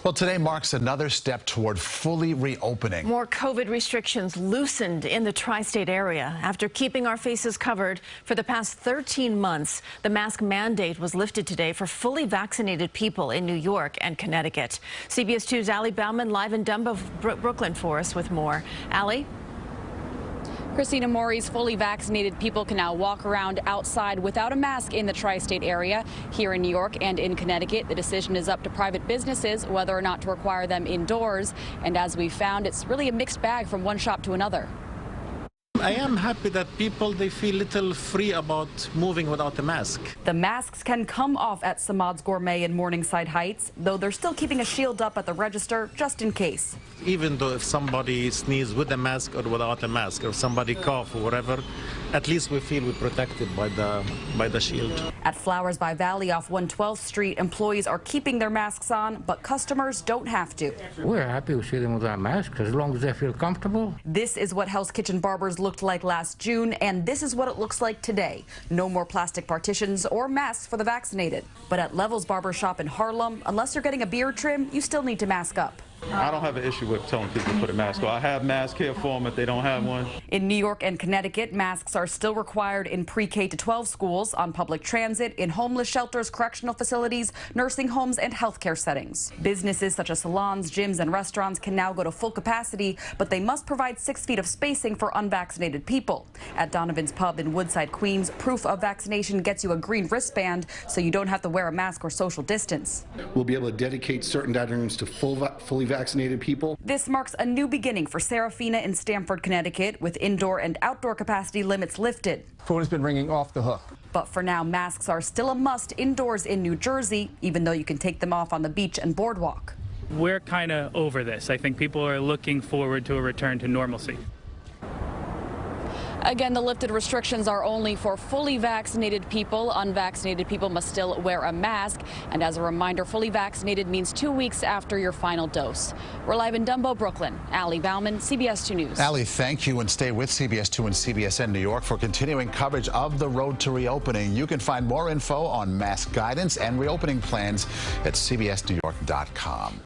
Well, today marks another step toward fully reopening. More COVID restrictions loosened in the tri-state area. After keeping our faces covered for the past 13 months, the mask mandate was lifted today for fully vaccinated people in New York and Connecticut. CBS 2's Ali Bauman live in Dumbo, Brooklyn for us with more. Ali? Christina Maury's fully vaccinated people can now walk around outside without a mask in the tri-state area. Here in New York and in Connecticut, the decision is up to private businesses whether or not to require them indoors. And as we found, it's really a mixed bag from one shop to another. I am happy that they feel a little free about moving without a mask. The masks can come off at Samad's Gourmet in Morningside Heights, though they're still keeping a shield up at the register just in case. Even though if somebody sneezes with a mask or without a mask, or somebody cough or whatever, at least we feel we're protected by the shield. At Flowers by Valley off 112th Street, employees are keeping their masks on, but customers don't have to. We're happy to see them without masks as long as they feel comfortable. This is what Hell's Kitchen barbers looked like last June, and this is what it looks like today. No more plastic partitions or masks for the vaccinated. But at Level's Barber Shop in Harlem, unless you're getting a beard trim, you still need to mask up. I don't have an issue with telling people to put a mask on. I have masks here for them if they don't have one. In New York and Connecticut, masks are still required in pre-K to 12 schools, on public transit, in homeless shelters, correctional facilities, nursing homes, and healthcare settings. Businesses such as salons, gyms, and restaurants can now go to full capacity, but they must provide 6 feet of spacing for unvaccinated people. At Donovan's Pub in Woodside, Queens, proof of vaccination gets you a green wristband so you don't have to wear a mask or social distance. We'll be able to dedicate certain dining rooms to fully vaccinated people. This marks a new beginning for Serafina in Stamford, Connecticut, with indoor and outdoor capacity limits lifted. Phone has been ringing off the hook. But for now, masks are still a must indoors in New Jersey, even though you can take them off on the beach and boardwalk. We're kind of over this. I think people are looking forward to a return to normalcy. Again, the lifted restrictions are only for fully vaccinated people. Unvaccinated people must still wear a mask. And as a reminder, fully vaccinated means 2 weeks after your final dose. We're live in Dumbo, Brooklyn. Ali Bauman, CBS 2 News. Ali, thank you, and stay with CBS 2 and CBSN New York for continuing coverage of the road to reopening. You can find more info on mask guidance and reopening plans at cbsnewyork.com.